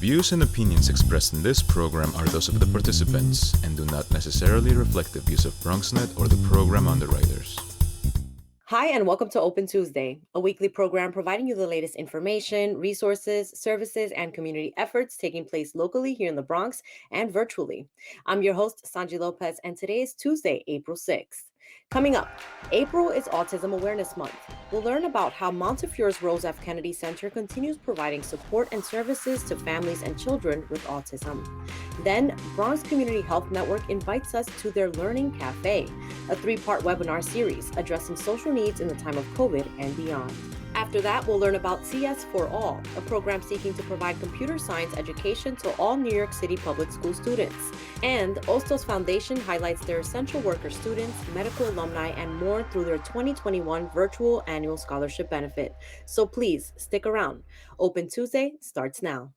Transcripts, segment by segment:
views and opinions expressed in this program are those of the participants and do not necessarily reflect the views of BronxNet or the program underwriters. Hi, and welcome to Open Tuesday, a weekly program providing you the latest information, resources, services, and community efforts taking place locally here in the Bronx and virtually. I'm your host, Sonyi Lopez, and today is Tuesday, April 6th. Coming up, April is Autism Awareness Month. We'll learn about how Montefiore's Rose F. Kennedy Center continues providing support and services to families and children with autism. Then, Bronx Community Health Network invites us to their Learning Cafe, a 3-part webinar series addressing social needs in the time of COVID and beyond. After that, we'll learn about CS for All, a program seeking to provide computer science education to all New York City public school students. And Ostos Foundation highlights their essential worker students, medical alumni, and more through their 2021 virtual annual scholarship benefit. So please stick around. Open Tuesday starts now.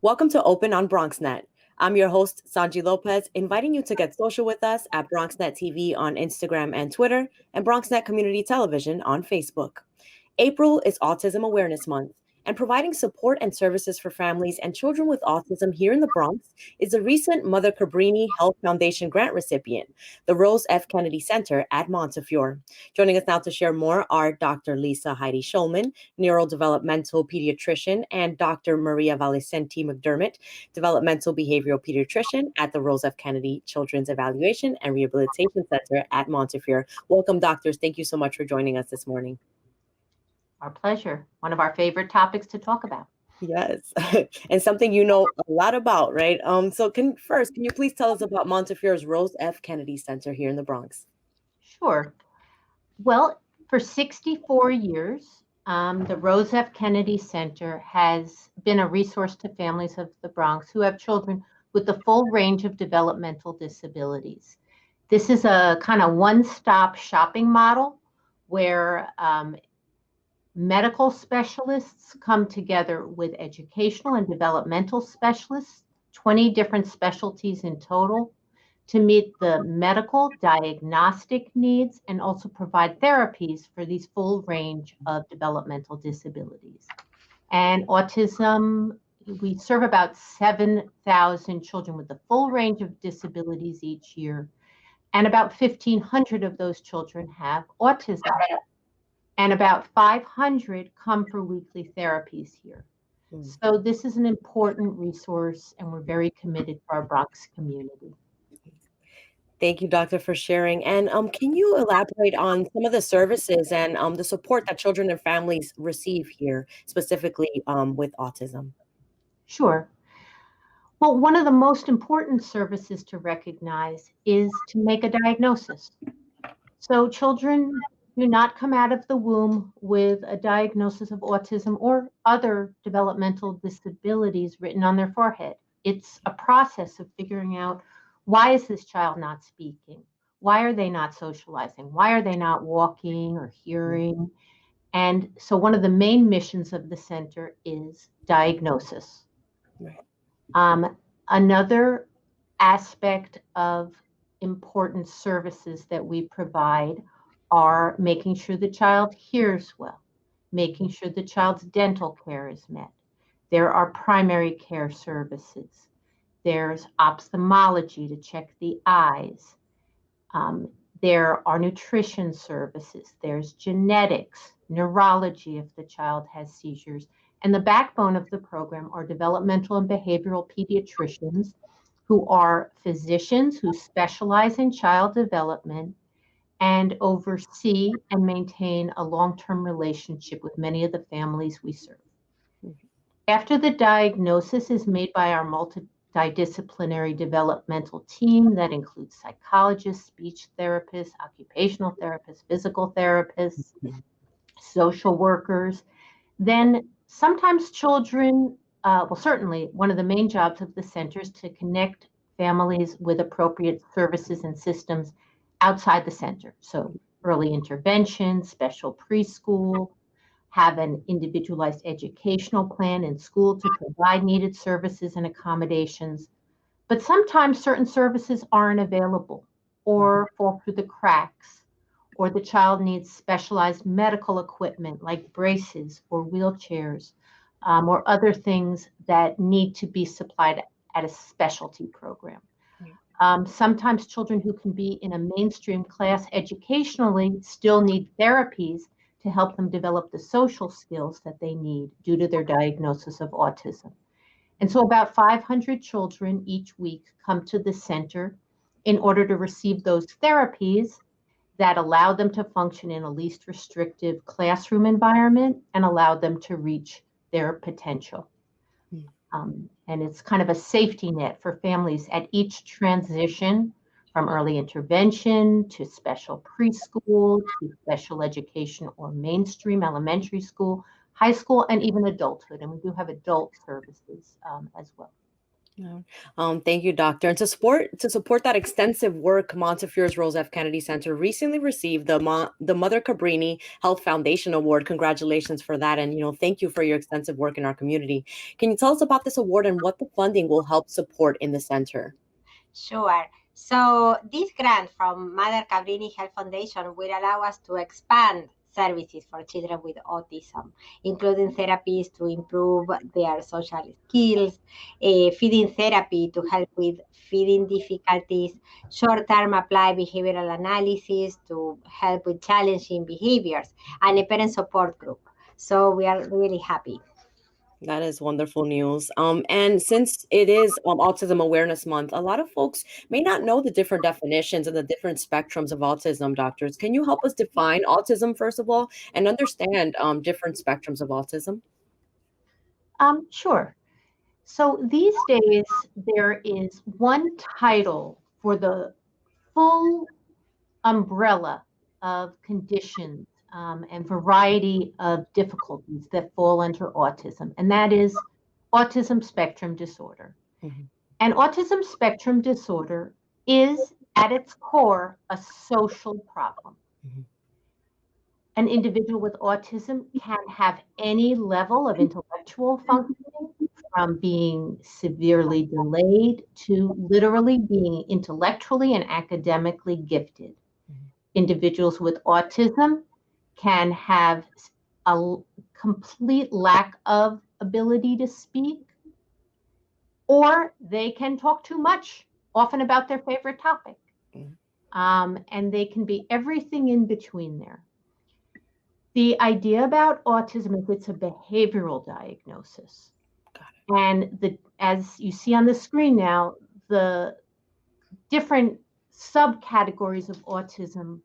Welcome to Open on BronxNet. I'm your host, Sonyi Lopez, inviting you to get social with us at BronxNet TV on Instagram and Twitter, and BronxNet Community Television on Facebook. April is Autism Awareness Month, and providing support and services for families and children with autism here in the Bronx is a recent Mother Cabrini Health Foundation grant recipient, the Rose F. Kennedy Center at Montefiore. Joining us now to share more are Dr. Lisa Heidi Shulman, Neurodevelopmental Pediatrician, and Dr. Maria Valicenti-Mcdermott, Developmental Behavioral Pediatrician at the Rose F. Kennedy Children's Evaluation and Rehabilitation Center at Montefiore. Welcome, doctors. Thank you so much for joining us this morning. Our pleasure. One of our favorite topics to talk about. Yes, and something you know a lot about, right? So can you please tell us about Montefiore's Rose F. Kennedy Center here in the Bronx? Sure. Well, for 64 years, the Rose F. Kennedy Center has been a resource to families of the Bronx who have children with the full range of developmental disabilities. This is a kind of one-stop shopping model where medical specialists come together with educational and developmental specialists, 20 different specialties in total, to meet the medical diagnostic needs and also provide therapies for these full range of developmental disabilities. And autism, we serve about 7,000 children with the full range of disabilities each year, and about 1,500 of those children have autism. And about 500 come for weekly therapies here. So this is an important resource, and we're very committed to our Bronx community. Thank you, doctor, for sharing. And can you elaborate on some of the services and the support that children and families receive here, specifically with autism? Sure. Well, one of the most important services to recognize is to make a diagnosis. So children do not come out of the womb with a diagnosis of autism or other developmental disabilities written on their forehead. It's a process of figuring out, why is this child not speaking? Why are they not socializing? Why are they not walking or hearing? And so one of the main missions of the center is diagnosis. Another aspect of important services that we provide are making sure the child hears well, making sure the child's dental care is met. There are primary care services. There's ophthalmology to check the eyes. There are nutrition services. There's genetics, neurology if the child has seizures. And the backbone of the program are developmental and behavioral pediatricians who are physicians who specialize in child development and oversee and maintain a long-term relationship with many of the families we serve. After the diagnosis is made by our multidisciplinary developmental team that includes psychologists, speech therapists, occupational therapists, physical therapists, social workers. Then sometimes children, certainly one of the main jobs of the center is to connect families with appropriate services and systems outside the center. So early intervention, special preschool, have an individualized educational plan in school to provide needed services and accommodations. But sometimes certain services aren't available or fall through the cracks, or the child needs specialized medical equipment like braces or wheelchairs, or other things that need to be supplied at a specialty program. Sometimes children who can be in a mainstream class educationally still need therapies to help them develop the social skills that they need due to their diagnosis of autism. And so about 500 children each week come to the center in order to receive those therapies that allow them to function in a least restrictive classroom environment and allow them to reach their potential. And it's kind of a safety net for families at each transition from early intervention to special preschool to special education or mainstream elementary school, high school, and even adulthood. And we do have adult services as well. Thank you, Doctor. And to support that extensive work, Montefiore's Rose F. Kennedy Center recently received the Mother Cabrini Health Foundation Award. Congratulations for that, and thank you for your extensive work in our community. Can you tell us about this award and what the funding will help support in the center? Sure. So this grant from Mother Cabrini Health Foundation will allow us to expand services for children with autism, including therapies to improve their social skills, feeding therapy to help with feeding difficulties, short-term applied behavioral analysis to help with challenging behaviors, and a parent support group. So we are really happy. That is wonderful news. And since it is Autism Awareness Month, a lot of folks may not know the different definitions and the different spectrums of autism, doctors. Can you help us define autism, first of all, and understand different spectrums of autism? Sure. So these days, there is one title for the full umbrella of conditions and variety of difficulties that fall under autism, and that is autism spectrum disorder. Mm-hmm. And autism spectrum disorder is at its core a social problem. Mm-hmm. An individual with autism can have any level of intellectual functioning, from being severely delayed to literally being intellectually and academically gifted. Mm-hmm. Individuals with autism can have a complete lack of ability to speak, or they can talk too much, often about their favorite topic. Mm-hmm. And they can be everything in between there. The idea about autism is it's a behavioral diagnosis. And as you see on the screen now, the different subcategories of autism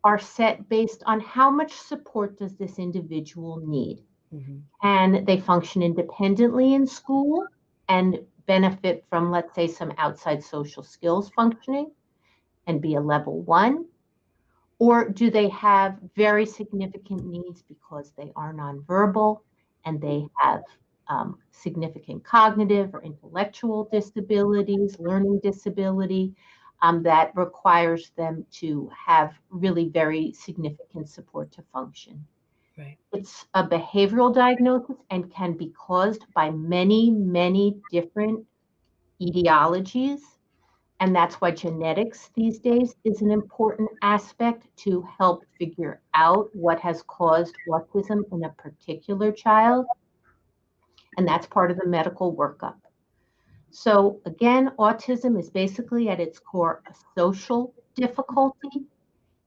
are set based on how much support does this individual need. Mm-hmm. And they function independently in school and benefit from, let's say, some outside social skills functioning and be a level 1. Or do they have very significant needs because they are nonverbal and they have significant cognitive or intellectual disabilities, learning disability, that requires them to have really very significant support to function. Right. It's a behavioral diagnosis and can be caused by many, many different etiologies. And that's why genetics these days is an important aspect to help figure out what has caused autism in a particular child. And that's part of the medical workup. So again, autism is basically at its core a social difficulty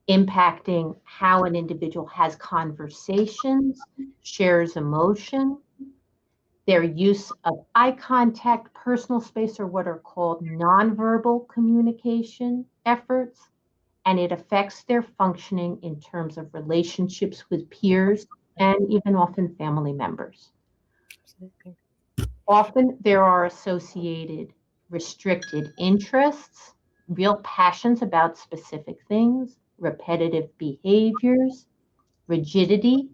impacting how an individual has conversations, shares emotion, their use of eye contact, personal space, or what are called nonverbal communication efforts, and it affects their functioning in terms of relationships with peers and even often family members. Often there are associated restricted interests, real passions about specific things, repetitive behaviors, rigidity,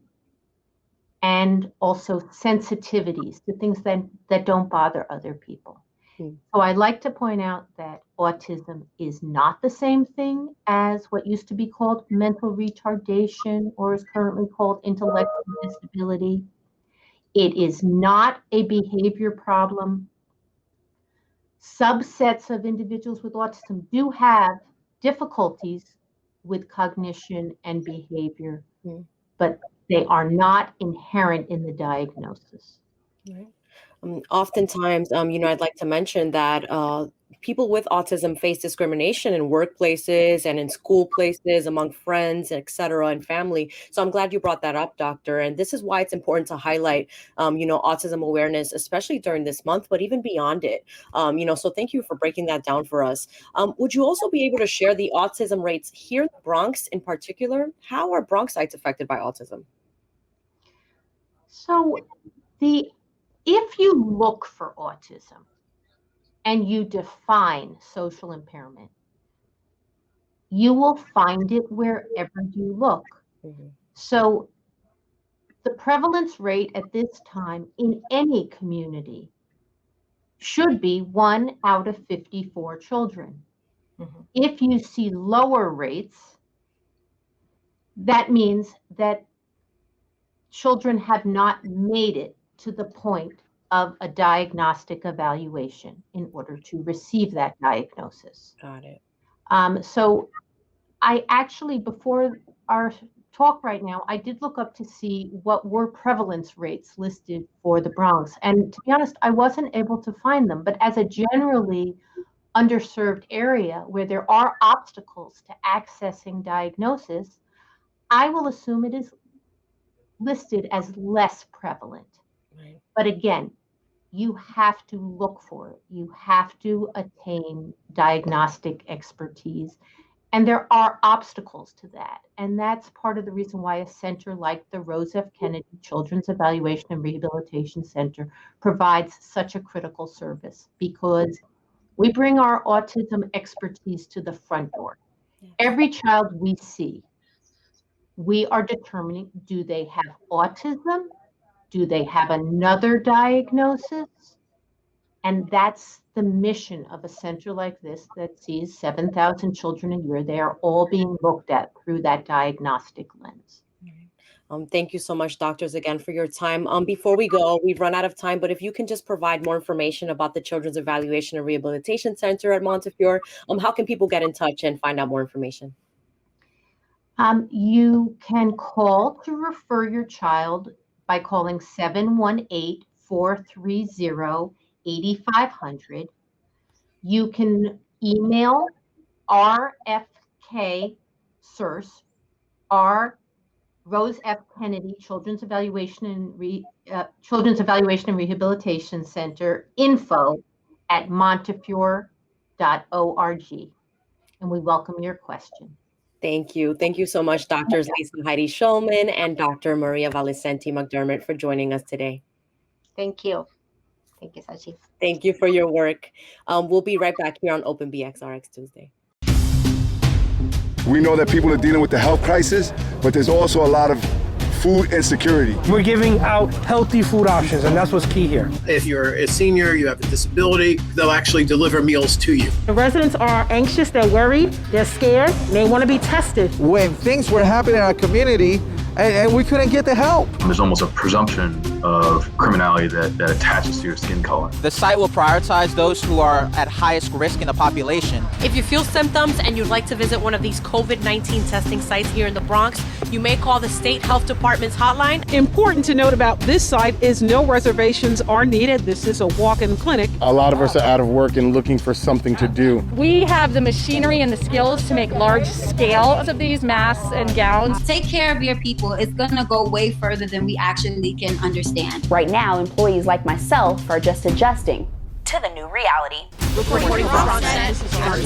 and also sensitivities to things that don't bother other people. So I like to point out that autism is not the same thing as what used to be called mental retardation or is currently called intellectual disability. It is not a behavior problem. Subsets of individuals with autism do have difficulties with cognition and behavior, but they are not inherent in the diagnosis. Right. Oftentimes, I'd like to mention that people with autism face discrimination in workplaces and in school places, among friends, et cetera, and family. So I'm glad you brought that up, Doctor. And this is why it's important to highlight, autism awareness, especially during this month, but even beyond it. So thank you for breaking that down for us. Would you also be able to share the autism rates here in the Bronx in particular? How are Bronxites affected by autism? So if you look for autism and you define social impairment, you will find it wherever you look. So the prevalence rate at this time in any community should be 1 out of 54 children. If you see lower rates, that means that children have not made it to the point of a diagnostic evaluation in order to receive that diagnosis. Got it. So I actually, before our talk right now, I did look up to see what were prevalence rates listed for the Bronx. And to be honest, I wasn't able to find them. But as a generally underserved area where there are obstacles to accessing diagnosis, I will assume it is listed as less prevalent. Right. But again, you have to look for it. You have to attain diagnostic expertise. And there are obstacles to that. And that's part of the reason why a center like the Rose F. Kennedy Children's Evaluation and Rehabilitation Center provides such a critical service, because we bring our autism expertise to the front door. Every child we see, we are determining, do they have autism? Do they have another diagnosis? And that's the mission of a center like this that sees 7,000 children a year. They are all being looked at through that diagnostic lens. Thank you so much, doctors, again, for your time. Before we go, we've run out of time, but if you can just provide more information about the Children's Evaluation and Rehabilitation Center at Montefiore, how can people get in touch and find out more information? You can call to refer your child by calling 718-430-8500. You can email RFK CERS, our Rose F. Kennedy Children's Evaluation and Rehabilitation Center info@montefiore.org. And we welcome your question. Thank you. Thank you so much, Drs. Lisa Heidi Shulman and Dr. Maria Valicenti-Mcdermott, for joining us today. Thank you. Thank you, Sachi. Thank you for your work. We'll be right back here on Open BXRX Tuesday. We know that people are dealing with the health crisis, but there's also a lot of food insecurity. We're giving out healthy food options, and that's what's key here. If you're a senior, you have a disability, they'll actually deliver meals to you. The residents are anxious, they're worried, they're scared, they want to be tested. When things were happening in our community and we couldn't get the help. There's almost a presumption of criminality that attaches to your skin color. The site will prioritize those who are at highest risk in the population. If you feel symptoms and you'd like to visit one of these COVID-19 testing sites here in the Bronx, you may call the State Health Department's hotline. Important to note about this site is no reservations are needed. This is a walk-in clinic. A lot of us are out of work and looking for something to do. We have the machinery and the skills to make large scales of these masks and gowns. Take care of your people. It's going to go way further than we actually can understand. Right now, employees like myself are just adjusting to the new reality. Reporting from Bronx, this is Trans.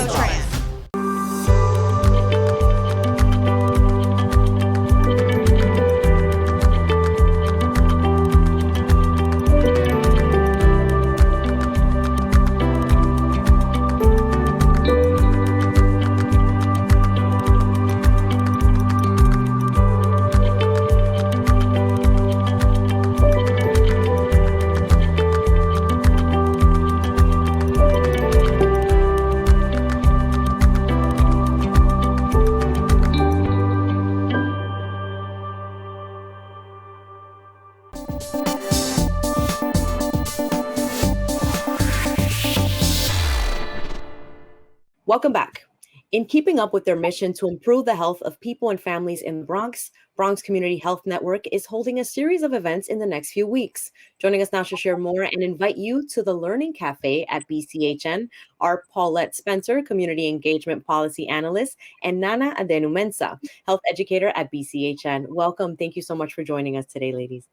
Welcome back. In keeping up with their mission to improve the health of people and families in the Bronx, Bronx Community Health Network is holding a series of events in the next few weeks. Joining us now to share more and invite you to the Learning Cafe at BCHN are Paulette Spencer, Community Engagement Policy Analyst, and Nana Adenu-Mensah, Health Educator at BCHN. Welcome. Thank you so much for joining us today, ladies.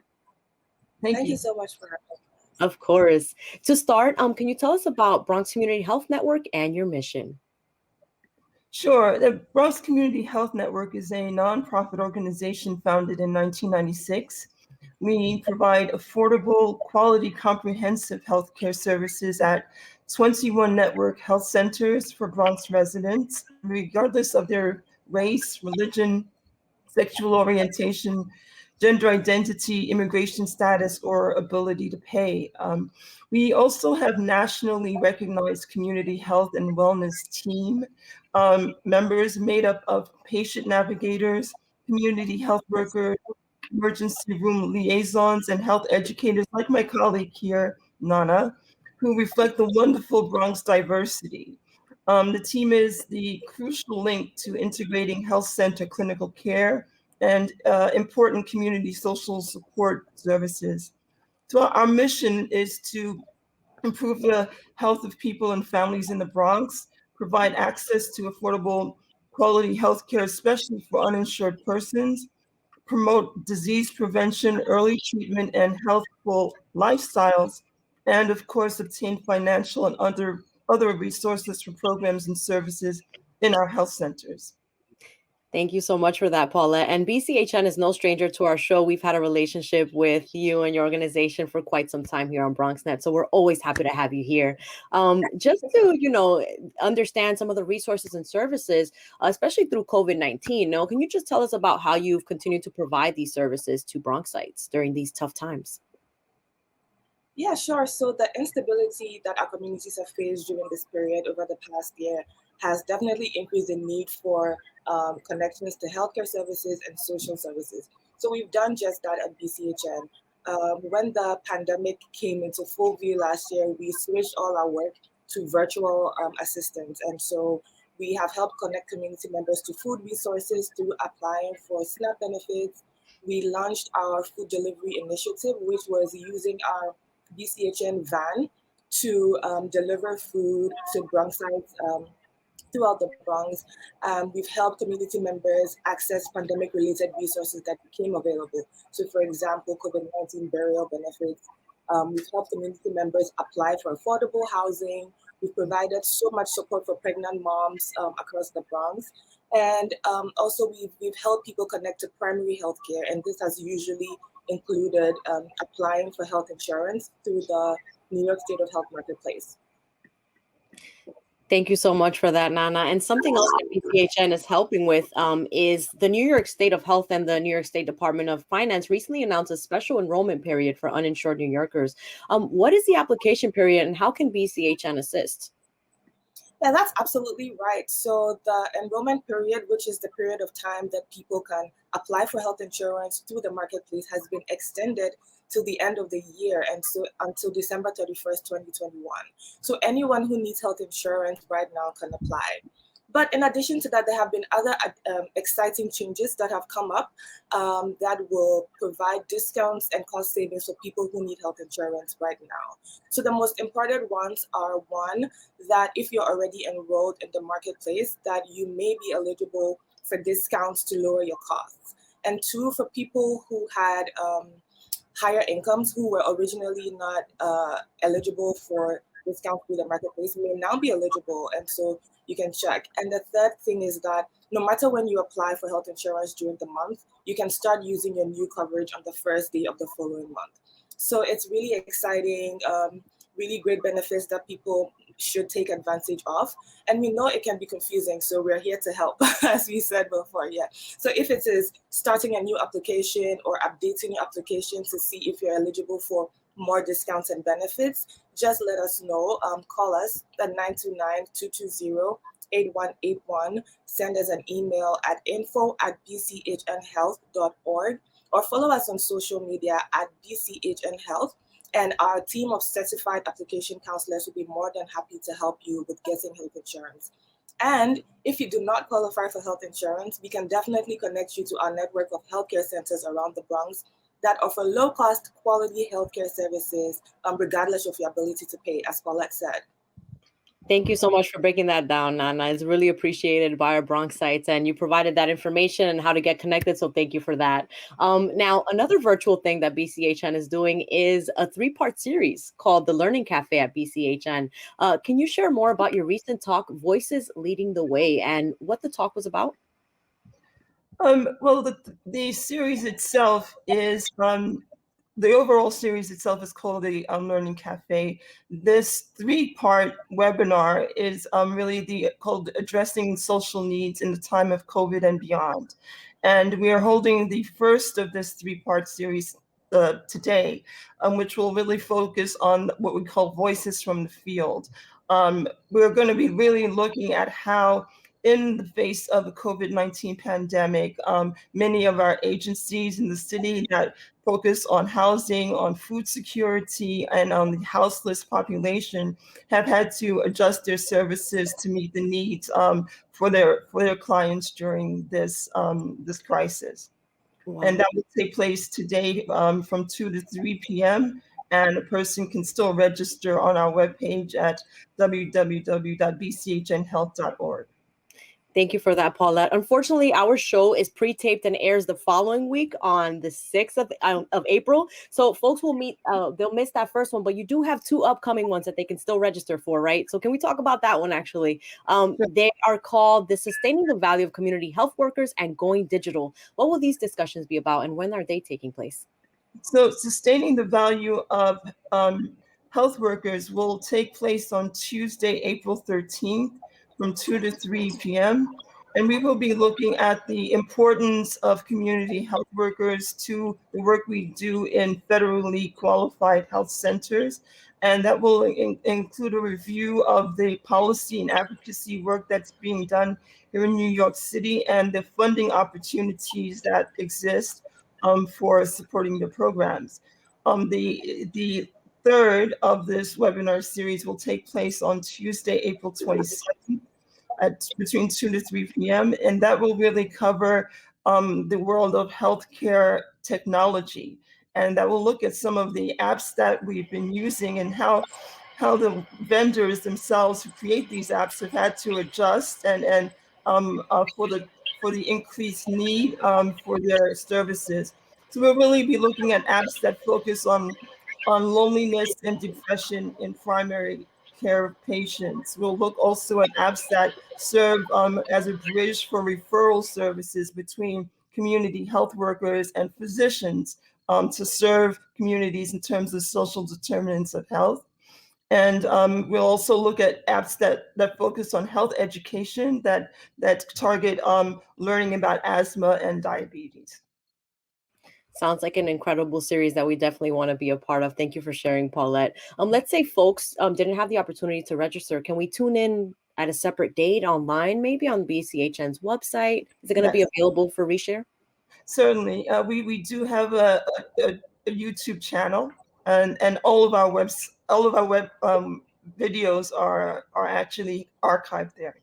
Thank you so much for having me. Of course. To start, can you tell us about Bronx Community Health Network and your mission? Sure. The Bronx Community Health Network is a nonprofit organization founded in 1996. We provide affordable, quality, comprehensive healthcare services at 21 network health centers for Bronx residents, regardless of their race, religion, sexual orientation, gender identity, immigration status, or ability to pay. We also have nationally recognized community health and wellness team members made up of patient navigators, community health workers, emergency room liaisons, and health educators like my colleague here, Nana, who reflect the wonderful Bronx diversity. The team is the crucial link to integrating health center clinical care and important community social support services. So our mission is to improve the health of people and families in the Bronx, provide access to affordable quality health care, especially for uninsured persons, promote disease prevention, early treatment, and healthful lifestyles, and of course, obtain financial and other resources for programs and services in our health centers. Thank you so much for that, Paulette. And BCHN is no stranger to our show. We've had a relationship with you and your organization for quite some time here on BronxNet, so we're always happy to have you here. Just to, understand some of the resources and services, especially through COVID-19. Can you just tell us about how you've continued to provide these services to Bronxites during these tough times? Yeah, sure. So the instability that our communities have faced during this period over the past year has definitely increased the need for connections to healthcare services and social services. So we've done just that at BCHN. When the pandemic came into full view last year, we switched all our work to virtual assistance. And so we have helped connect community members to food resources through applying for SNAP benefits. We launched our food delivery initiative, which was using our BCHN van to deliver food to Bronxites throughout the Bronx. We've helped community members access pandemic-related resources that became available. So for example, COVID-19 burial benefits. We've helped community members apply for affordable housing. We've provided so much support for pregnant moms across the Bronx. And also we've helped people connect to primary health care, and this has usually included applying for health insurance through the New York State of Health Marketplace. Thank you so much for that, Nana. And something else that BCHN is helping with is the New York State of Health and the New York State Department of Finance recently announced a special enrollment period for uninsured New Yorkers. What is the application period and how can BCHN assist? Yeah, that's absolutely right. So the enrollment period, which is the period of time that people can apply for health insurance through the marketplace, has been extended to the end of the year, and so until December 31st, 2021. So anyone who needs health insurance right now can apply. But in addition to that, there have been other exciting changes that have come up that will provide discounts and cost savings for people who need health insurance right now. So the most important ones are, one, that if you're already enrolled in the marketplace, that you may be eligible for discounts to lower your costs. And two, for people who had higher incomes who were originally not eligible for discounts through the marketplace may now be eligible, and so you can check. And the third thing is that no matter when you apply for health insurance during the month, you can start using your new coverage on the first day of the following month. So it's really exciting, really great benefits that people should take advantage of. And we know it can be confusing, so we're here to help, as we said before, yeah. So if it is starting a new application or updating your application to see if you're eligible for more discounts and benefits, just let us know. Call us at 929-220-8181. Send us an email at info@bchnhealth.org or follow us on social media at bchnhealth. And our team of certified application counselors will be more than happy to help you with getting health insurance. And if you do not qualify for health insurance, we can definitely connect you to our network of healthcare centers around the Bronx that offer low-cost, quality healthcare services, regardless of your ability to pay, as Paulette said. Thank you so much for breaking that down, Nana. It's really appreciated by our Bronxites, and you provided that information and how to get connected, so thank you for that. Now, another virtual thing that BCHN is doing is a 3-part series called The Learning Cafe at BCHN. Can you share more about your recent talk, Voices Leading the Way, and what the talk was about? Well, the series itself is the overall series itself is called the Learning Cafe. This 3-part webinar is really called Addressing Social Needs in the Time of COVID and Beyond. And we are holding the first of this 3-part series today, which will really focus on what we call voices from the field. We're going to be really looking at how, in the face of the COVID-19 pandemic, many of our agencies in the city that focus on housing, on food security, and on the houseless population have had to adjust their services to meet the needs for their clients during this crisis. Wow. And that will take place today from 2 to 3 p.m. And a person can still register on our webpage at www.bchnhealth.org. Thank you for that, Paulette. Unfortunately, our show is pre-taped and airs the following week on the 6th of April. So folks will they'll miss that first one, but you do have 2 upcoming ones that they can still register for, right? So can we talk about that one, actually? They are called the Sustaining the Value of Community Health Workers and Going Digital. What will these discussions be about, and when are they taking place? So Sustaining the Value of Health Workers will take place on Tuesday, April 13th, from 2 to 3 p.m. And we will be looking at the importance of community health workers to the work we do in federally qualified health centers. And that will include a review of the policy and advocacy work that's being done here in New York City and the funding opportunities that exist for supporting the programs. The third of this webinar series will take place on Tuesday, April 22nd at between 2 to 3 p.m. And that will really cover the world of healthcare technology. And that will look at some of the apps that we've been using and how the vendors themselves who create these apps have had to adjust and for the increased need for their services. So we'll really be looking at apps that focus on loneliness and depression in primary care patients. We'll look also at apps that serve as a bridge for referral services between community health workers and physicians to serve communities in terms of social determinants of health. And we'll also look at apps that focus on health education that target learning about asthma and diabetes. Sounds like an incredible series that we definitely want to be a part of. Thank you for sharing, Paulette. Let's say folks didn't have the opportunity to register. Can we tune in at a separate date online, maybe on BCHN's website? Is it going to be available for reshare? Certainly. We do have a YouTube channel, and all of our web videos are actually archived there.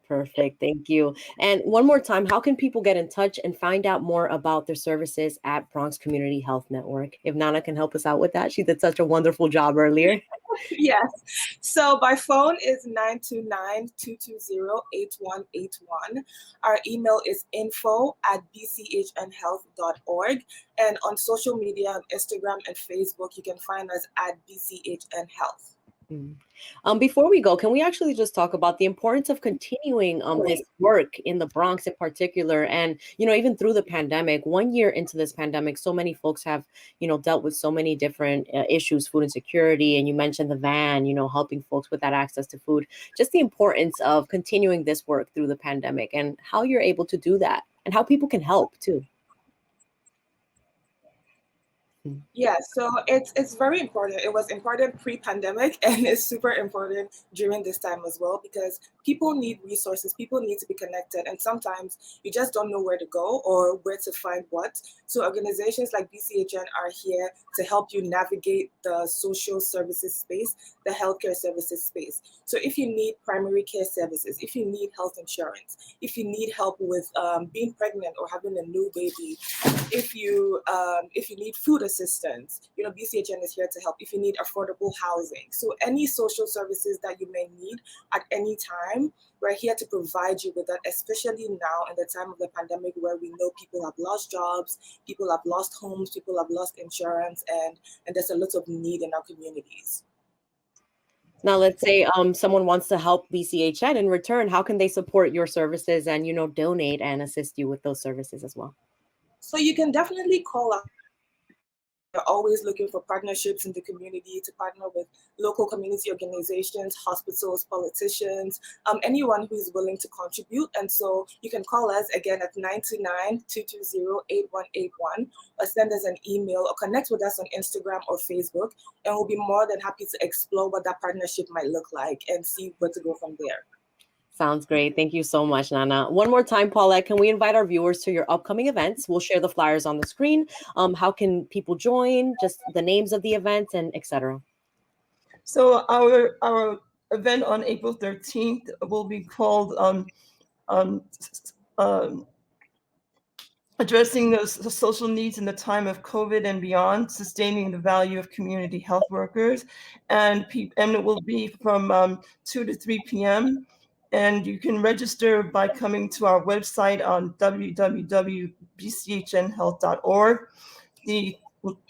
Perfect. Thank you. And one more time, how can people get in touch and find out more about their services at Bronx Community Health Network? If Nana can help us out with that, she did such a wonderful job earlier. Yes. So by phone is 929-220-8181. Our email is info@bchnhealth.org. And on social media, on Instagram and Facebook, you can find us at BCHN Health. Before we go, can we actually just talk about the importance of continuing this work in the Bronx in particular? And, even through the pandemic, 1 year into this pandemic, so many folks have, dealt with so many different issues, food insecurity. And you mentioned the van, helping folks with that access to food, just the importance of continuing this work through the pandemic and how you're able to do that and how people can help too. Yeah, so it's very important. It was important pre-pandemic and it's super important during this time as well because people need resources, people need to be connected, and sometimes you just don't know where to go or where to find what. So organizations like BCHN are here to help you navigate the social services space, the healthcare services space. So if you need primary care services, if you need health insurance, if you need help with being pregnant or having a new baby, if you need food assistance, BCHN is here to help. If you need affordable housing, so any social services that you may need at any time, we're here to provide you with that, especially now in the time of the pandemic where we know people have lost jobs, people have lost homes, people have lost insurance, and there's a lot of need in our communities. Now, let's say someone wants to help BCHN in return. How can they support your services and, donate and assist you with those services as well? So you can definitely call us. We're always looking for partnerships in the community to partner with local community organizations, hospitals, politicians, anyone who is willing to contribute. And so you can call us again at 929-220-8181 or send us an email or connect with us on Instagram or Facebook. And we'll be more than happy to explore what that partnership might look like and see where to go from there. Sounds great. Thank you so much, Nana. One more time, Paulette, can we invite our viewers to your upcoming events? We'll share the flyers on the screen. How can people join? Just the names of the events and etc. So our event on April 13th will be called addressing the social needs in the time of COVID and beyond, sustaining the value of community health workers, and it will be from 2 to 3 p.m. And you can register by coming to our website on www.bchnhealth.org. The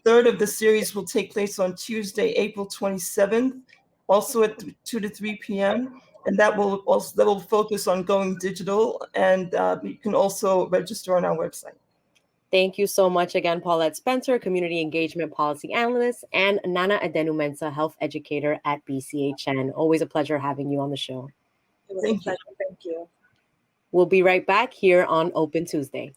third of the series will take place on Tuesday, April 27th, also at 2 to 3 p.m. And that will focus on going digital, and you can also register on our website. Thank you so much again, Paulette Spencer, Community Engagement Policy Analyst, and Nana Adenu-Mensah, Health Educator at BCHN. Always a pleasure having you on the show. It was a pleasure. Thank you. We'll be right back here on Open Tuesday.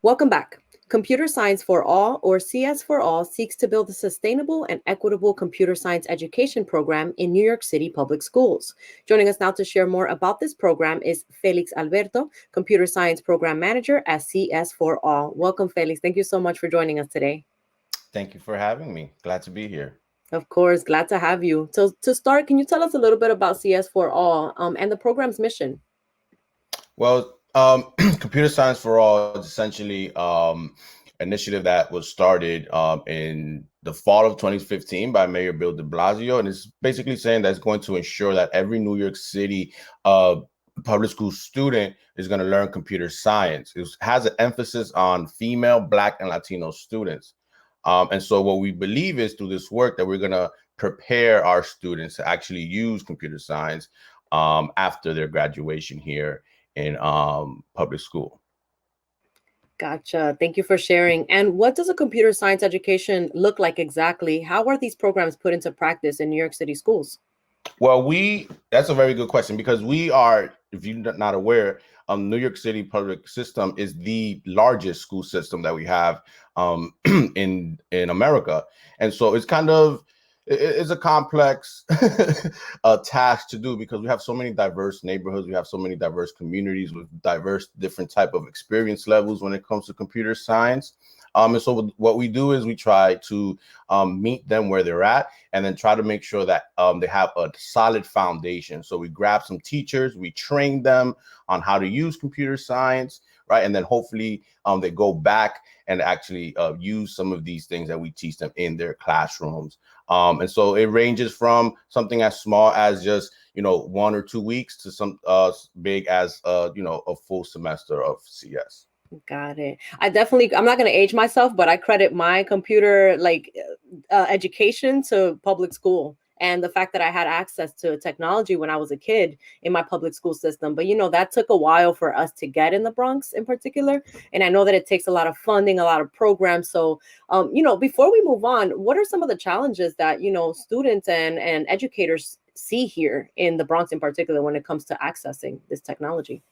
Welcome back. Computer Science for All, or CS for All, seeks to build a sustainable and equitable computer science education program in New York City public schools. Joining us now to share more about this program is Felix Alberto, Computer Science Program Manager at CS for All. Welcome, Felix. Thank you so much for joining us today. Thank you for having me. Glad to be here. Of course, glad to have you. So to start, can you tell us a little bit about CS for All and the program's mission? Well, Computer Science for All is essentially initiative that was started in the fall of 2015 by Mayor Bill de Blasio, and it's basically saying that it's going to ensure that every New York City public school student is going to learn computer science. It has an emphasis on female, Black, and Latino students. And so what we believe is through this work that we're going to prepare our students to actually use computer science after their graduation here in public school. Gotcha. Thank you for sharing. And what does a computer science education look like exactly? How are these programs put into practice in New York City schools? Well, that's a very good question, because we are, if you're not aware, New York City public system is the largest school system that we have in America. And so it's kind of, it's a complex task to do, because we have so many diverse neighborhoods, we have so many diverse communities with diverse different type of experience levels when it comes to computer science. And so what we do is we try to meet them where they're at, and then try to make sure that they have a solid foundation. So we grab some teachers, we train them on how to use computer science, right? And then hopefully they go back and actually use some of these things that we teach them in their classrooms. And so it ranges from something as small as just, 1 or 2 weeks to some big as, a full semester of CS. Got it. I'm not going to age myself, but I credit my computer education to public school, and the fact that I had access to technology when I was a kid in my public school system. But, that took a while for us to get in the Bronx in particular. And I know that it takes a lot of funding, a lot of programs. So, before we move on, what are some of the challenges that, students and educators see here in the Bronx in particular when it comes to accessing this technology?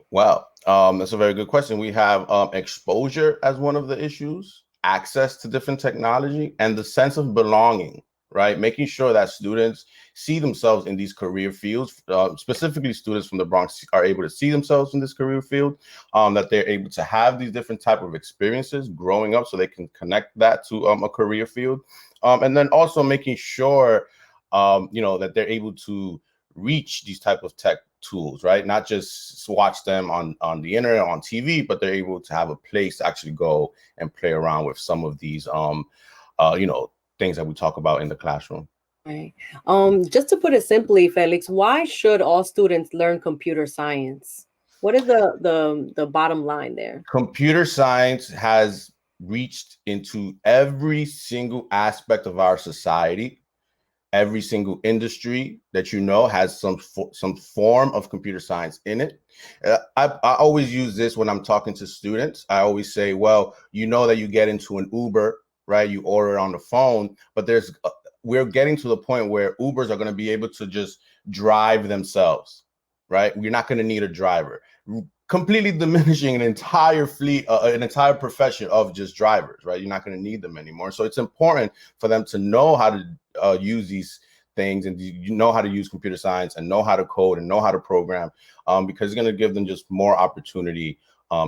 Well, that's a very good question. We have exposure as one of the issues, access to different technology, and the sense of belonging, right? Making sure that students see themselves in these career fields, specifically students from the Bronx are able to see themselves in this career field, that they're able to have these different type of experiences growing up so they can connect that to a career field. And then also making sure, that they're able to reach these type of tech tools, right? Not just watch them on the internet, on TV, but they're able to have a place to actually go and play around with some of these, things that we talk about in the classroom. Right. Just to put it simply, Felix, why should all students learn computer science? What is the bottom line there? Computer science has reached into every single aspect of our society. Every single industry that has some form of computer science in it. I always use this when I'm talking to students. I always say, well, that you get into an Uber, right? You order it on the phone, but we're getting to the point where Ubers are going to be able to just drive themselves, right? We're not going to need a driver. Completely diminishing an entire fleet, an entire profession of just drivers, right? You're not going to need them anymore. So it's important for them to know how to use these things, and how to use computer science, and know how to code, and know how to program, because it's going to give them just more opportunity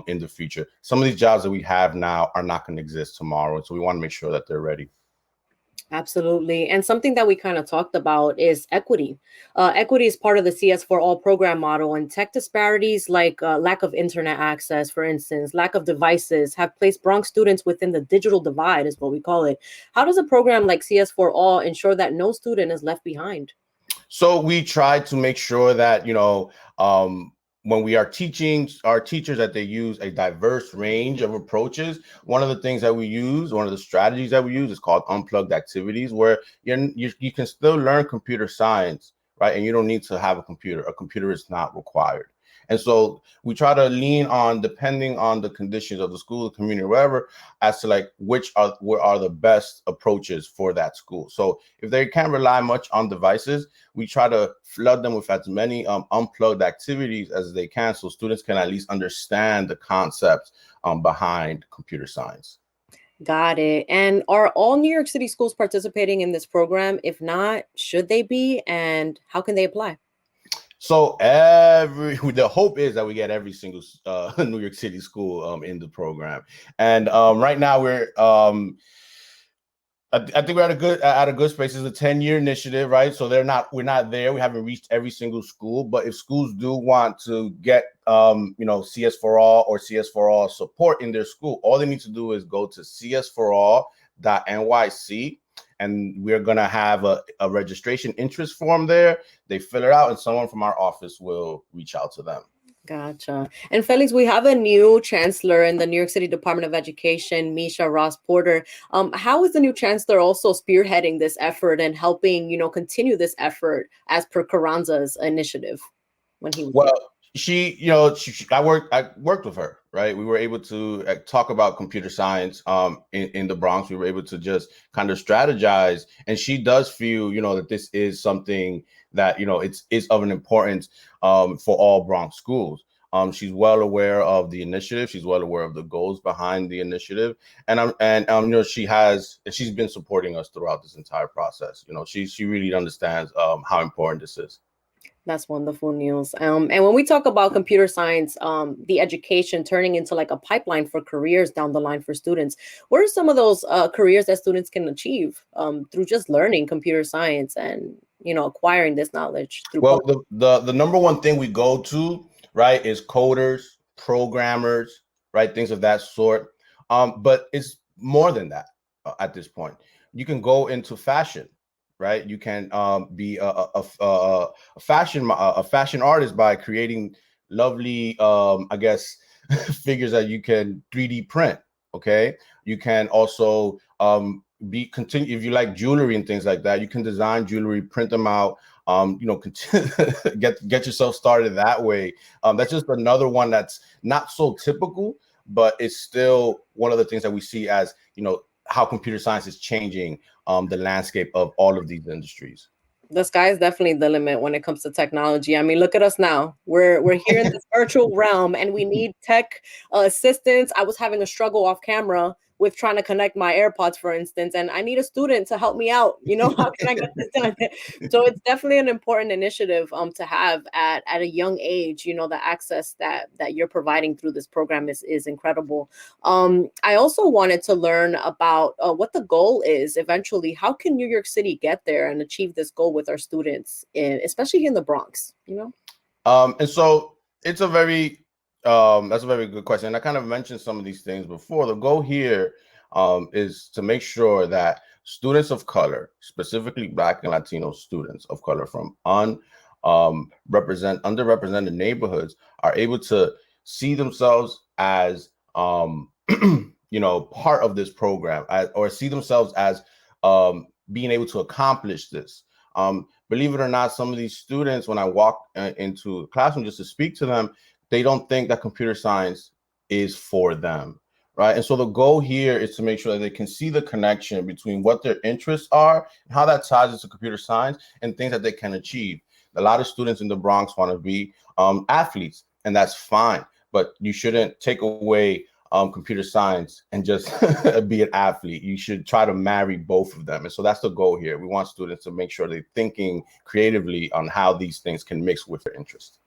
in the future. Some of these jobs that we have now are not going to exist tomorrow. So we want to make sure that they're ready. Absolutely. And something that we kind of talked about is equity. Equity is part of the CS for All program model, and tech disparities like lack of internet access, for instance, lack of devices have placed Bronx students within the digital divide, is what we call it. How does a program like CS for All ensure that no student is left behind? So we try to make sure that, when we are teaching our teachers, that they use a diverse range of approaches. One of the things that we use, one of the strategies that we use is called Unplugged Activities, where you can still learn computer science, right? And you don't need to have a computer. A computer is not required. And so we try to lean on, depending on the conditions of the school, the community, or whatever, as to what are the best approaches for that school. So if they can't rely much on devices, we try to flood them with as many unplugged activities as they can, so students can at least understand the concepts behind computer science. Got it. And are all New York City schools participating in this program? If not, should they be? And how can they apply? So the hope is that we get every single New York City school in the program. And right now we're I think we're at a good space. It's a 10-year initiative, right? So we're not there. We haven't reached every single school, but if schools do want to get CS for All or CS for All support in their school, all they need to do is go to csforall.nyc, and we're gonna have a registration interest form there. They fill it out, and someone from our office will reach out to them. Gotcha. And Felix, we have a new chancellor in the New York City Department of Education, Misha Ross Porter. How is the new chancellor also spearheading this effort and helping, continue this effort as per Carranza's initiative when he was I worked with her, right? We were able to talk about computer science in the Bronx. We were able to just kind of strategize, and she does feel, that this is something that, it's of an importance for all Bronx schools. She's well aware of the initiative. She's well aware of the goals behind the initiative, and she's been supporting us throughout this entire process. She really understands how important this is. That's wonderful news. And when we talk about computer science, the education turning into like a pipeline for careers down the line for students, what are some of those careers that students can achieve through just learning computer science and, acquiring this knowledge? Well, the number one thing we go to, right, is coders, programmers, right, things of that sort. But it's more than that at this point. You can go into fashion. Right, you can be a fashion artist by creating lovely, figures that you can 3D print. Okay, you can also if you like jewelry and things like that, you can design jewelry, print them out. Get yourself started that way. That's just another one that's not so typical, but it's still one of the things that we see as how computer science is changing the landscape of all of these industries. The sky is definitely the limit when it comes to technology. I mean, look at us now. We're here in this virtual realm, and we need tech assistance. I was having a struggle off camera with trying to connect my AirPods, for instance, and I need a student to help me out. How can I get this done? So it's definitely an important initiative to have at a young age. The access that you're providing through this program is incredible. I also wanted to learn about what the goal is eventually. How can New York City get there and achieve this goal with our students, especially in the Bronx? And so it's that's a very good question. And I kind of mentioned some of these things before. The goal here is to make sure that students of color, specifically Black and Latino students of color from underrepresented neighborhoods, are able to see themselves as part of this program, or see themselves as being able to accomplish this. Believe it or not, some of these students, when I walk into a classroom just to speak to them, they don't think that computer science is for them, right? And so the goal here is to make sure that they can see the connection between what their interests are and how that ties into computer science and things that they can achieve. A lot of students in the Bronx want to be athletes, and that's fine, but you shouldn't take away computer science and just be an athlete. You should try to marry both of them. And so that's the goal here. We want students to make sure they're thinking creatively on how these things can mix with their interests.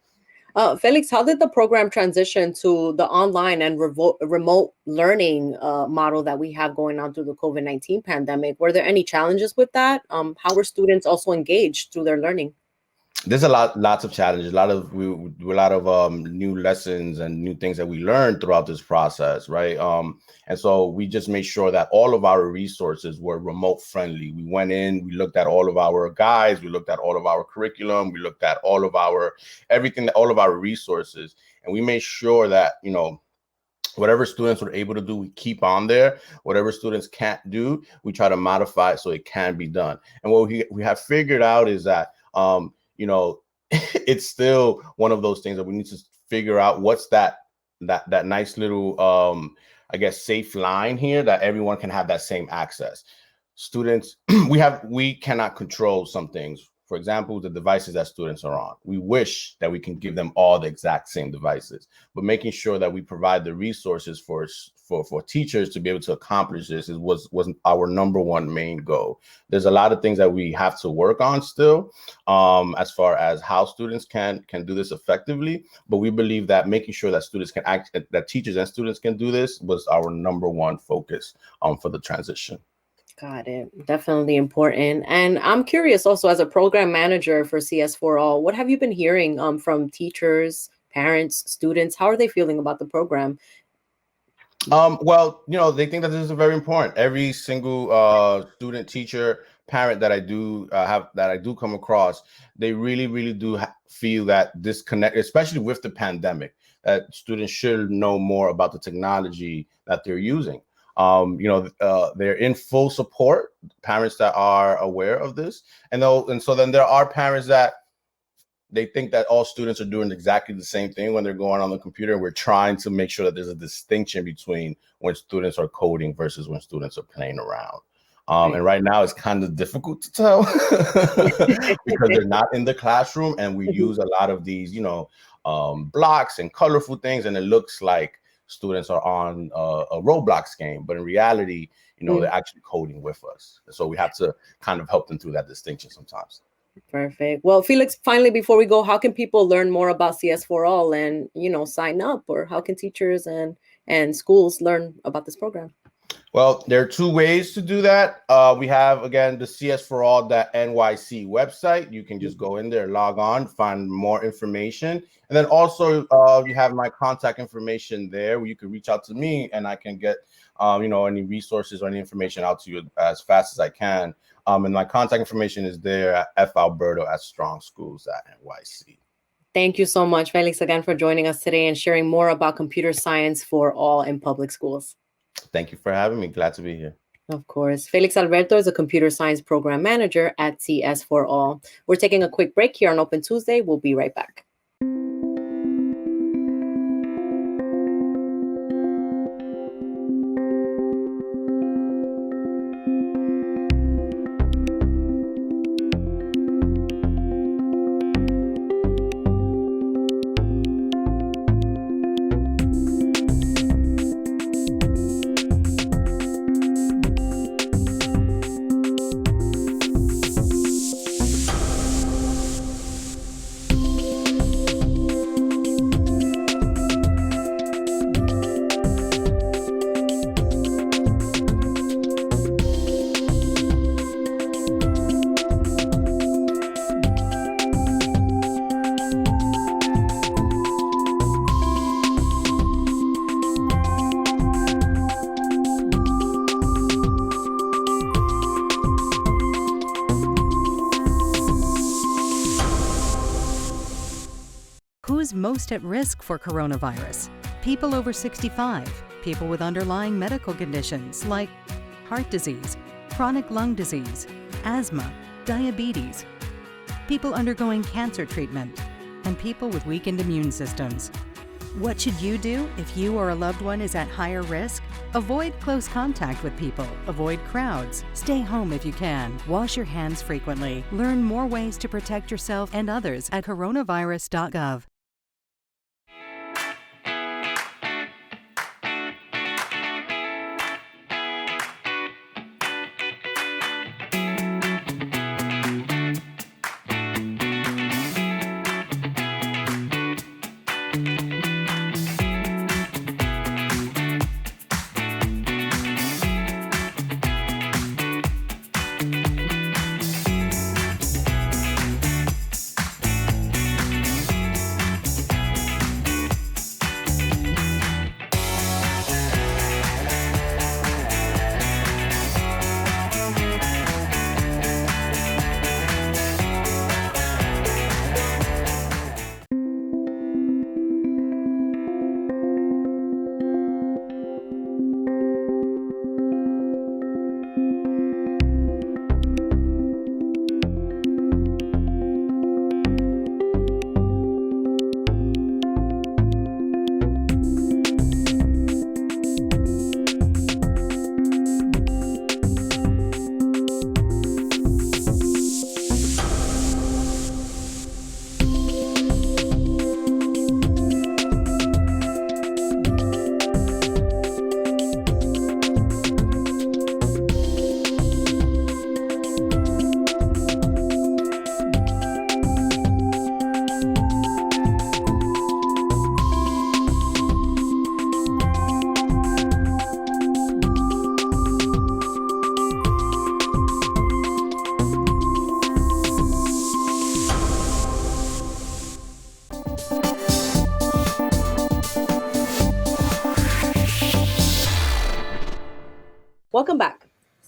Felix, how did the program transition to the online and remote learning model that we have going on through the COVID-19 pandemic? Were there any challenges with that? How were students also engaged through their learning? There's lots of challenges, a lot of new lessons and new things that we learned throughout this process, right? And so we just made sure that all of our resources were remote friendly. We went in, we looked at all of our guides, we looked at all of our curriculum, we looked at all of our all of our resources, and we made sure that whatever students were able to do, we keep on there. Whatever students can't do, we try to modify it so it can be done. And what we have figured out is that it's still one of those things that we need to figure out what's that nice little, safe line here that everyone can have that same access. Students, we cannot control some things. For example, the devices that students are on. We wish that we can give them all the exact same devices, but making sure that we provide the resources for teachers to be able to accomplish this was our number one main goal. There's a lot of things that we have to work on still, as far as how students can do this effectively. But we believe that making sure that that teachers and students can do this was our number one focus for the transition. Got it. Definitely important. And I'm curious also, as a program manager for CS for All, what have you been hearing from teachers, parents, students? How are they feeling about the program? Well, they think that this is very important. Every single student, teacher, parent that I do come across, they really, really do feel that disconnect, especially with the pandemic, that students should know more about the technology that they're using. They're in full support, parents that are aware of this. And so then there are parents that they think that all students are doing exactly the same thing when they're going on the computer. We're trying to make sure that there's a distinction between when students are coding versus when students are playing around. And right now it's kind of difficult to tell because they're not in the classroom, and we use a lot of these, blocks and colorful things, and it looks like students are on a Roblox game, but in reality, they're actually coding with us. So we have to kind of help them through that distinction sometimes. Perfect. Well, Felix, finally, before we go, how can people learn more about CS for All and, sign up, or how can teachers and schools learn about this program? Well, there are two ways to do that. We have, again, the CS4all.nyc website. You can just go in there, log on, find more information. And then also you have my contact information there where you can reach out to me and I can get, any resources or any information out to you as fast as I can. And my contact information is there at falberto@strongschools.nyc. Thank you so much, Felix, again, for joining us today and sharing more about computer science for all in public schools. Thank you for having me. Glad to be here. Of course. Felix Alberto is a computer science program manager at CS for All. We're taking a quick break here on Open Tuesday. We'll be right back. Who's most at risk for coronavirus? People over 65, people with underlying medical conditions like heart disease, chronic lung disease, asthma, diabetes, people undergoing cancer treatment, and people with weakened immune systems. What should you do if you or a loved one is at higher risk? Avoid close contact with people, avoid crowds, stay home if you can, wash your hands frequently, learn more ways to protect yourself and others at coronavirus.gov.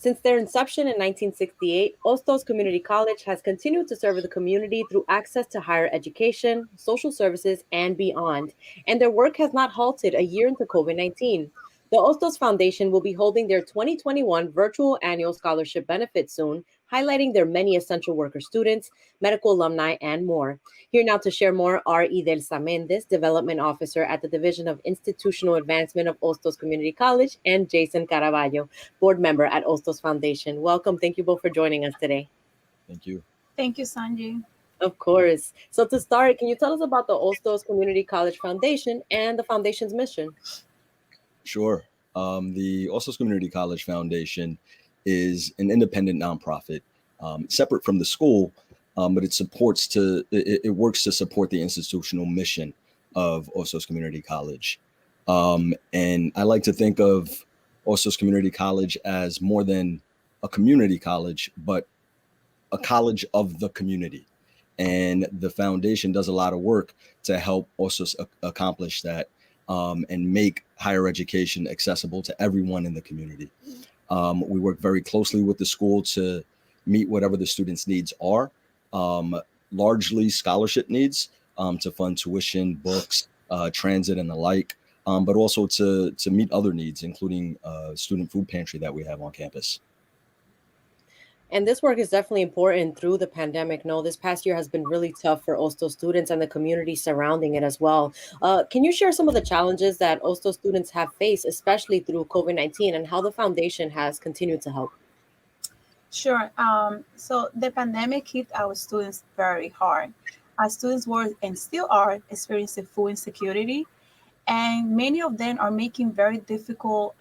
Since their inception in 1968, Ostos Community College has continued to serve the community through access to higher education, social services, and beyond. And their work has not halted a year into COVID-19. The Ostos Foundation will be holding their 2021 virtual annual scholarship benefit soon, highlighting their many essential worker students, medical alumni, and more. Here now to share more are Idelsa Mendez, Development Officer at the Division of Institutional Advancement of Ostos Community College, and Jason Caraballo, Board Member at Ostos Foundation. Welcome. Thank you both for joining us today. Thank you. Thank you, Sonyi. Of course. So to start, can you tell us about the Ostos Community College Foundation and the foundation's mission? Sure. The Ostos Community College Foundation is an independent nonprofit, separate from the school, but it works to support the institutional mission of Ostos Community College. And I like to think of Ostos Community College as more than a community college, but a college of the community. And the foundation does a lot of work to help Ostos accomplish that and make higher education accessible to everyone in the community. We work very closely with the school to meet whatever the students' needs are, largely scholarship needs to fund tuition, books, transit, and the like, but also to meet other needs, including student food pantry that we have on campus. And this work is definitely important through the pandemic. No, this past year has been really tough for Ostos students and the community surrounding it as well. Can you share some of the challenges that Ostos students have faced, especially through COVID-19, and how the foundation has continued to help? Sure. So the pandemic hit our students very hard. Our students were and still are experiencing food insecurity, and many of them are making very difficult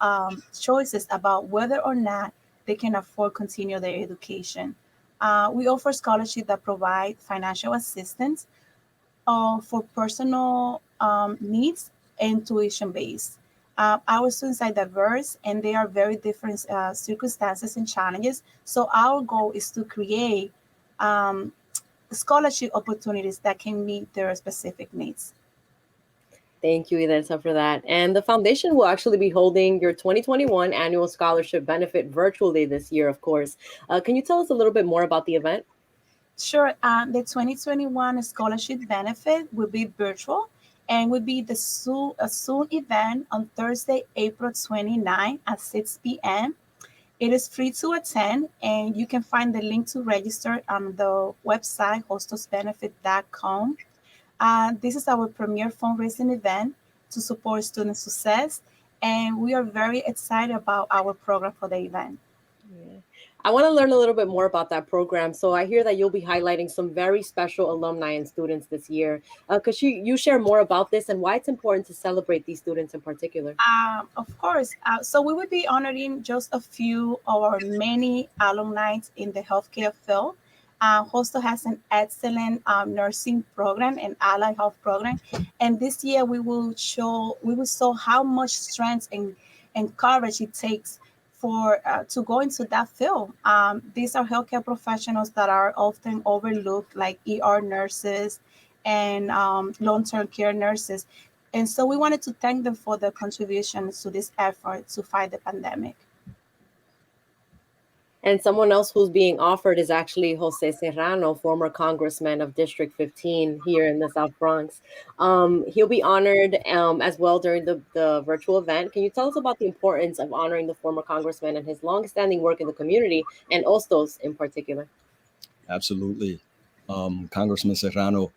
choices about whether or not they can afford continue their education. We offer scholarships that provide financial assistance for personal needs and tuition-based. Our students are diverse and they are very different circumstances and challenges. So our goal is to create scholarship opportunities that can meet their specific needs. Thank you, Idelsa, for that. And the foundation will actually be holding your 2021 annual scholarship benefit virtually this year, of course. Can you tell us a little bit more about the event? Sure. The 2021 scholarship benefit will be virtual and will be a Zoom event on Thursday, April 29 at 6 p.m. It is free to attend, and you can find the link to register on the website, hostosbenefit.com. This is our premier fundraising event to support student success, and we are very excited about our program for the event. Yeah. I want to learn a little bit more about that program. So I hear that you'll be highlighting some very special alumni and students this year. Could you share more about this and why it's important to celebrate these students in particular? Of course. So we will be honoring just a few of our many alumni in the healthcare field. Hostos has an excellent nursing program and allied health program, and this year we will show how much strength and courage it takes for to go into that field. These are healthcare professionals that are often overlooked, like ER nurses and long-term care nurses, and so we wanted to thank them for their contributions to this effort to fight the pandemic. And someone else who's being offered is actually Jose Serrano, former congressman of District 15 here in the South Bronx. He'll be honored as well during the virtual event. Can you tell us about the importance of honoring the former congressman and his longstanding work in the community and Ostos in particular? Absolutely. Congressman Serrano,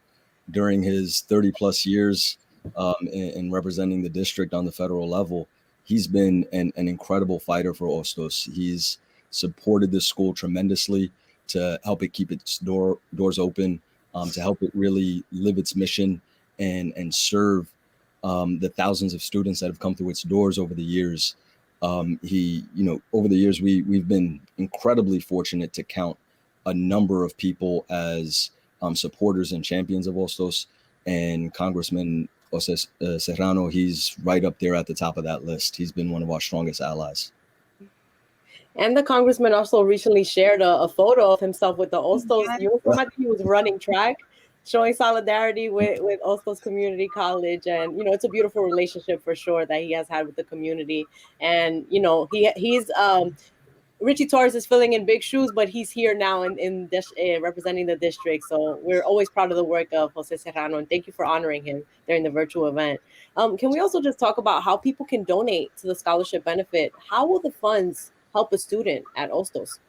during his 30 plus years in representing the district on the federal level, he's been an incredible fighter for Ostos. He's supported this school tremendously to help it keep its doors open, to help it really live its mission and serve the thousands of students that have come through its doors over the years. Over the years, we've been incredibly fortunate to count a number of people as supporters and champions of Ostos, and Congressman Jose Serrano, he's right up there at the top of that list. He's been one of our strongest allies. And the congressman also recently shared a photo of himself with the Ostos uniform. I think he was running track, showing solidarity with Ostos Community College. And, it's a beautiful relationship for sure that he has had with the community. And, he's Richie Torres is filling in big shoes, but he's here now in representing the district. So we're always proud of the work of Jose Serrano, and thank you for honoring him during the virtual event. Can we also just talk about how people can donate to the scholarship benefit? How will the funds help a student at Ostos?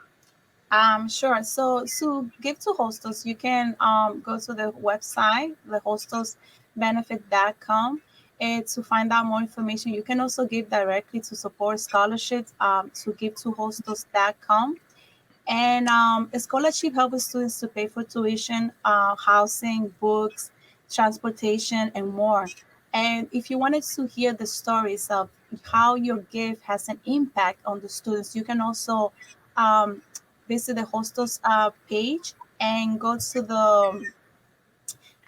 Sure. So to give to Hostos, you can go to the website, the hostosbenefit.com, and to find out more information. You can also give directly to support scholarships to give to hostos.com. And a scholarship helps students to pay for tuition, housing, books, transportation, and more. And if you wanted to hear the stories of how your gift has an impact on the students, you can also visit the Hostos page and go to the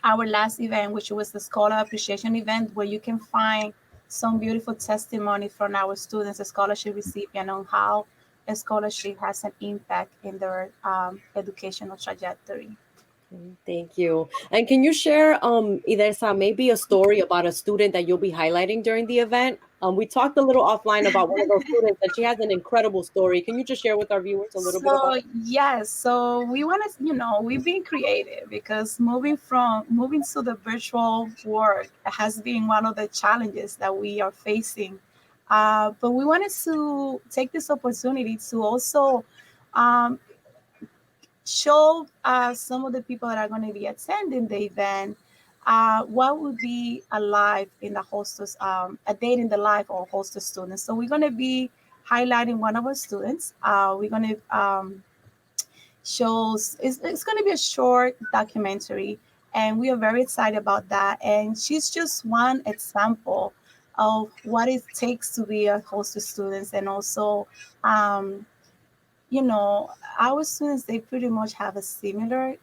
our last event, which was the Scholar Appreciation event, where you can find some beautiful testimony from our students, a scholarship recipient, on how a scholarship has an impact in their educational trajectory. Thank you. And can you share, Idelsa, maybe a story about a student that you'll be highlighting during the event? We talked a little offline about one of those students, and she has an incredible story. Can you just share with our viewers a little bit about it? Yes, so we want to, we've been creative because moving to the virtual world has been one of the challenges that we are facing. But we wanted to take this opportunity to also show some of the people that are going to be attending the event what would be alive in the Hostos, a day in the life of Hostos students. So we're going to be highlighting one of our students. We're going to show, it's going to be a short documentary, and we are very excited about that. And she's just one example of what it takes to be a Hostos student, and also our students, they pretty much have a similar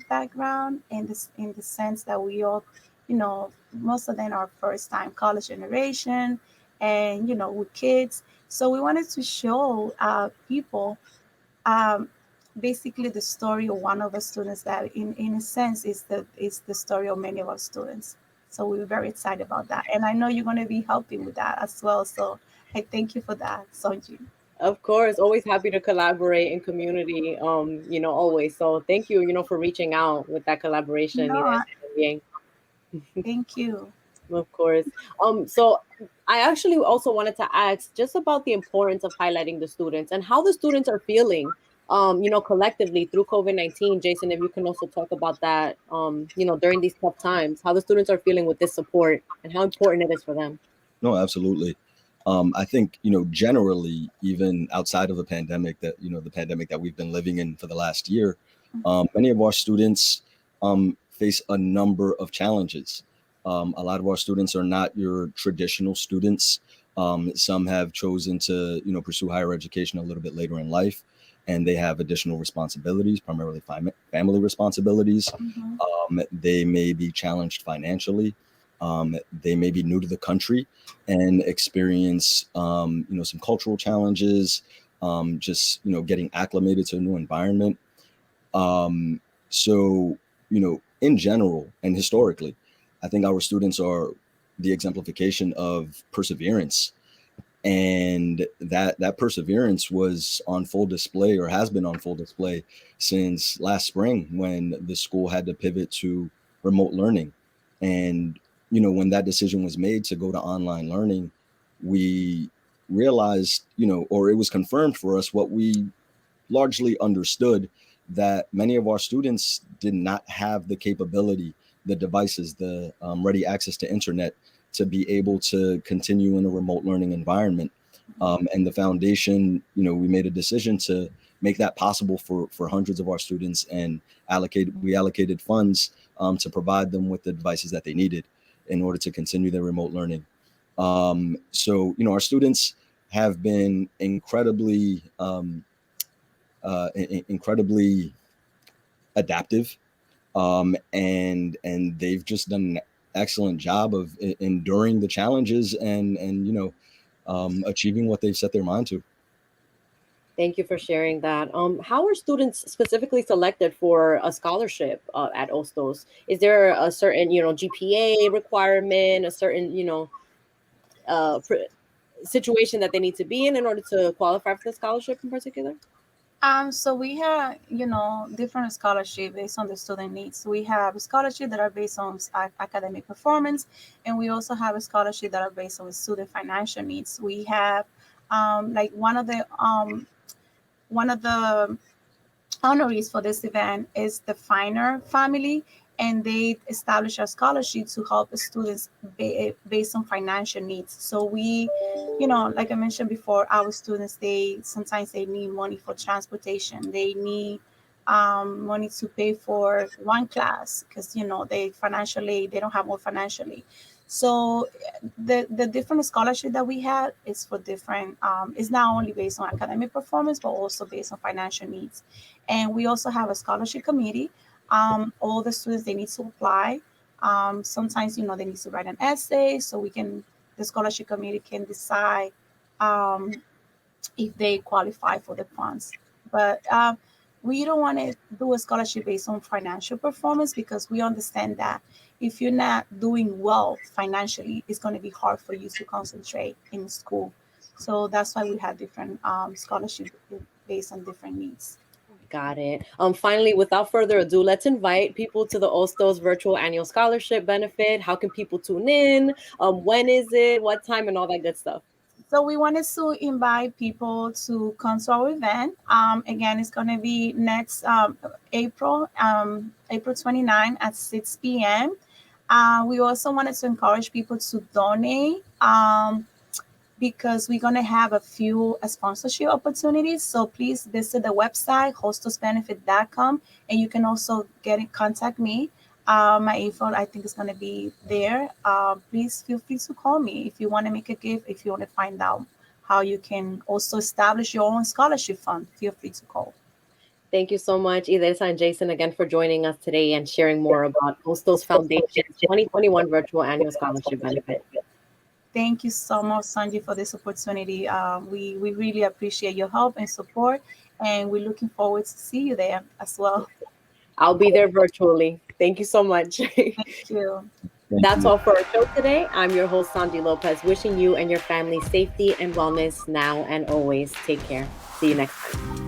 background in the sense that we all, most of them are first time college generation, and with kids. So we wanted to show people basically the story of one of our students that in a sense is the story of many of our students. So we were very excited about that. And I know you're going to be helping with that as well. So I thank you for that, Sonyi. Of course, always happy to collaborate in community, always. So thank you, for reaching out with that collaboration. No, thank you. Of course. So I actually also wanted to ask just about the importance of highlighting the students and how the students are feeling, collectively through COVID-19. Jason, if you can also talk about that, during these tough times, how the students are feeling with this support and how important it is for them. No, absolutely. I think, generally, even outside of the pandemic that we've been living in for the last year, many of our students face a number of challenges. A lot of our students are not your traditional students. Some have chosen to, pursue higher education a little bit later in life, and they have additional responsibilities, primarily family responsibilities. They may be challenged financially. They may be new to the country and experience, some cultural challenges, just, getting acclimated to a new environment. So, in general and historically, I think our students are the exemplification of perseverance. And that perseverance was on full display, or has been on full display since last spring, when the school had to pivot to remote learning. And when that decision was made to go to online learning, we realized, or it was confirmed for us what we largely understood, that many of our students did not have the capability, the devices, the ready access to internet to be able to continue in a remote learning environment. And the foundation, we made a decision to make that possible for hundreds of our students, and we allocated funds to provide them with the devices that they needed in order to continue their remote learning. So, our students have been incredibly adaptive, and they've just done an excellent job of enduring the challenges and achieving what they've set their mind to. Thank you for sharing that. How are students specifically selected for a scholarship at Ostos? Is there a certain, GPA requirement, a certain, situation that they need to be in order to qualify for the scholarship in particular? So we have, different scholarship based on the student needs. We have scholarship that are based on academic performance, and we also have a scholarship that are based on student financial needs. We have, like one of the honorees for this event is the Finer family, and they establish a scholarship to help students based on financial needs. So we, like I mentioned before, our students, sometimes they need money for transportation. They need money to pay for one class because, they don't have more financially. So the different scholarship that we have is for different, is not only based on academic performance, but also based on financial needs. And we also have a scholarship committee. All the students, they need to apply. Sometimes, they need to write an essay, so the scholarship committee can decide if they qualify for the funds. But we don't want to do a scholarship based on financial performance, because we understand that if you're not doing well financially, it's going to be hard for you to concentrate in school. So that's why we have different scholarships based on different needs. Got it. Finally, without further ado, let's invite people to the Ostos virtual annual scholarship benefit. How can people tune in? When is it? What time? And all that good stuff. So we wanted to invite people to come to our event. Again, it's going to be next April 29 at 6 p.m. We also wanted to encourage people to donate because we're going to have a few sponsorship opportunities. So please visit the website, hostosbenefit.com, and you can also contact me. My info, I think, is going to be there. Please feel free to call me if you want to make a gift, if you want to find out how you can also establish your own scholarship fund. Feel free to call. Thank you so much, Idelsa and Jason, again for joining us today and sharing more about Hostos Foundation's 2021 Virtual Annual Scholarship Benefit. Thank you so much, Sonyi, for this opportunity. We really appreciate your help and support, and we're looking forward to see you there as well. I'll be there virtually. Thank you so much. Thank you. That's all for our show today. I'm your host, Sonyi Lopez, wishing you and your family safety and wellness now and always. Take care. See you next time.